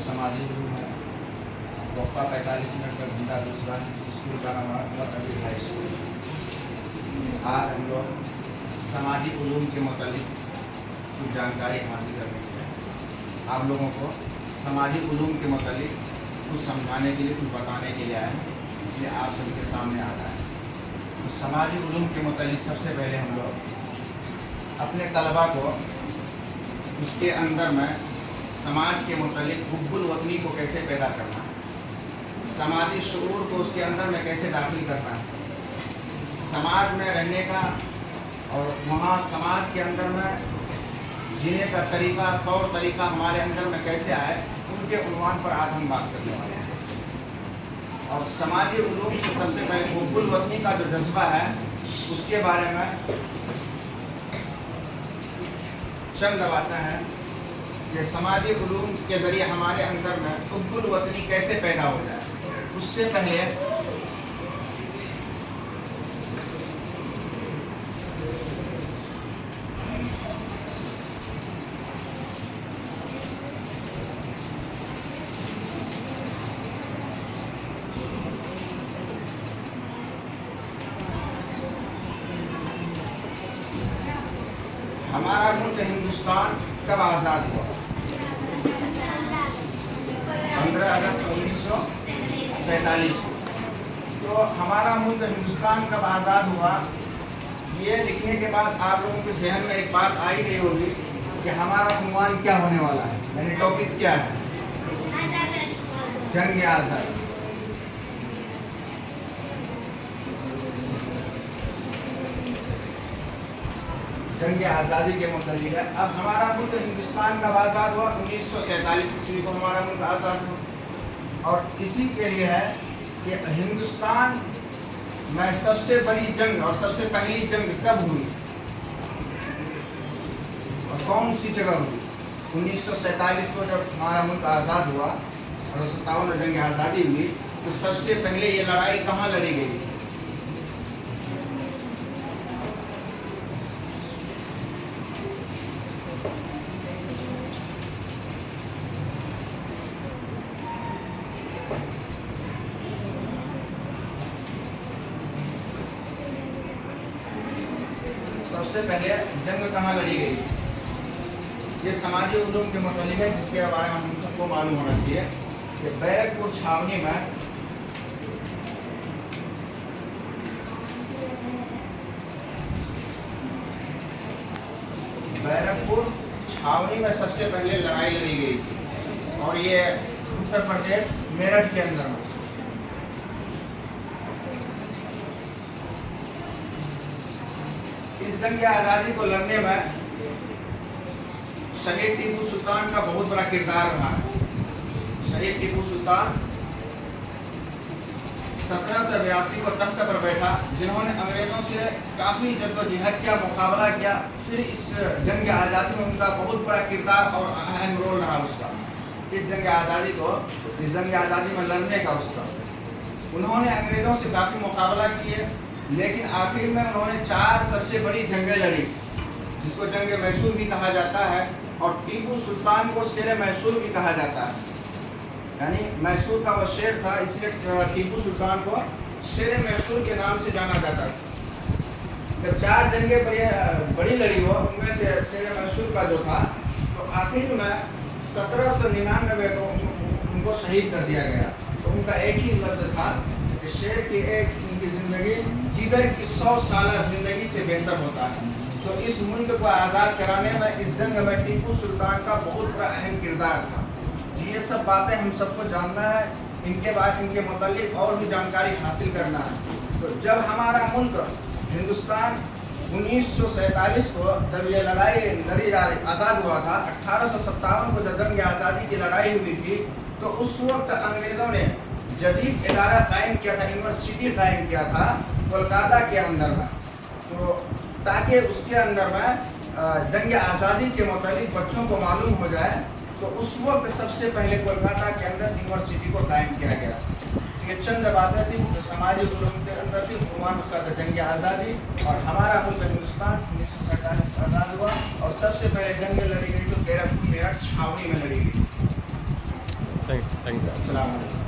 समाजी उलूम है। वक्फा 45 मिनट का घंटा दूसरा स्कूल का नाम अली हाई स्कूल। आज हम लोग समाजी उलूम के मुतालिक कुछ जानकारी हासिल करने के लिए आप लोगों को समाजी उलूम के मुतालिक कुछ समझाने के लिए, कुछ बताने के लिए आए हैं, इसलिए आप सभी के सामने आ रहा है। तो समाजी उलूम के मुतालिक सबसे पहले हम लोग अपने तलबा को उसके अंदर में समाज के मुतालिक हुब्बुल वतनी को कैसे पैदा करना है, समाजी शऊर को उसके अंदर में कैसे दाखिल करना है, समाज में रहने का और वहाँ समाज के अंदर में जीने का तरीका, तौर तरीका हमारे अंदर में कैसे आए, उनके उन्वान पर आज हम बात करने वाले हैं। और समाजी उलूम से सबसे पहले हुब्बुल वतनी का जो जज्बा है उसके बारे में चंद बातें हैं कि समाजी उलूम के ज़रिए हमारे अंदर में हुब्बुल वतनी कैसे पैदा हो जाए। उससे पहले हमारा मुल्क हिंदुस्तान कब आज़ाद हुआ? 15 अगस्त 1947 को। तो हमारा मुल्क हिंदुस्तान कब आज़ाद हुआ, ये लिखने के बाद आप लोगों के जहन में एक बात आई गई होगी कि हमारा उन्वान क्या होने वाला है, यानी टॉपिक क्या है? जंग आज़ादी। जंग आज़ादी के मुतालिक है। अब हमारा मुल्क हिंदुस्तान कब आज़ाद हुआ? 1947 ईस्वी को हमारा मुल्क आज़ाद हुआ। और इसी के लिए है कि हिंदुस्तान में सबसे बड़ी जंग और सबसे पहली जंग कब हुई और कौन सी जगह हुई? 1947 को जब हमारा मुल्क आज़ाद हुआ और 57 में जंग आज़ादी हुई, तो सबसे पहले ये लड़ाई कहाँ लड़ी गई? सबसे पहले जंग कहाँ लड़ी गई? ये समाजी उलूम के मुतालिक है, जिसके बारे में हम सबको मालूम होना चाहिए कि बैरकपुर छावनी में सबसे पहले लड़ाई लड़ी गई थी, और ये उत्तर प्रदेश मेरठ के अंदर में। इस जंग आज़ादी को लड़ने में शहीद टीपू सुल्तान का बहुत बड़ा किरदार रहा है। शहीद टीपू सुल्तान 1782 को तख्त पर बैठा, जिन्होंने अंग्रेज़ों से काफ़ी जद्दोजहद किया, मुकाबला किया। फिर इस जंग आज़ादी में उनका बहुत बड़ा किरदार और अहम रोल रहा उसका। इस जंग आज़ादी में लड़ने का उसका, उन्होंने अंग्रेज़ों से काफ़ी मुकाबला किए, लेकिन आखिर में उन्होंने 4 सबसे बड़ी जंगें लड़ी, जिसको जंग मैसूर भी कहा जाता है, और टीपू सुल्तान को शेर मैसूर भी कहा जाता है। यानी मैसूर का वो शेर था, इसलिए टीपू सुल्तान को शेर मैसूर के नाम से जाना जाता था। जब 4 जंगें बड़ी लड़ी हो, उनमें से शेर मैसूर का जो था, तो आखिर में 1799 को उनको शहीद कर दिया गया। तो उनका एक ही लफ्ज़ था कि शेर की उनकी ज़िंदगी जिगर की 100 साल ज़िंदगी से बेहतर होता है। तो इस मुल्क को आज़ाद कराने में इस जंग में टीपू सुल्तान का बहुत बड़ा अहम किरदार था। तो ये सब बातें हम सबको जानना है, इनके बाद इनके मुतालिक और भी जानकारी हासिल करना है। तो जब हमारा मुल्क हिंदुस्तान 1947 को जब ये लड़ाई लड़ी जा रही, आज़ाद हुआ था, 1857 को जब जंग आज़ादी की लड़ाई हुई थी, तो उस वक्त अंग्रेज़ों ने जदीद इदारा कायम किया था, यूनिवर्सिटी कायम किया था कोलकाता के अंदर में, तो ताकि उसके अंदर में जंग आज़ादी के मुतालिक बच्चों को मालूम हो जाए। तो उस वक्त सबसे पहले कोलकाता के अंदर यूनिवर्सिटी को कायम किया गया। ये चंद बातें थी जो समाजी उलूम के अंदर थी। उन्वान उसका था जंग आज़ादी, और हमारा मुल्क हिंदुस्तान 1947 में आज़ाद हुआ, और सबसे पहले जंग लड़ी गई तो बैरकपुर मेरठ छावनी में लड़ी गई। Thank you. अस्सलाम वालेकुम।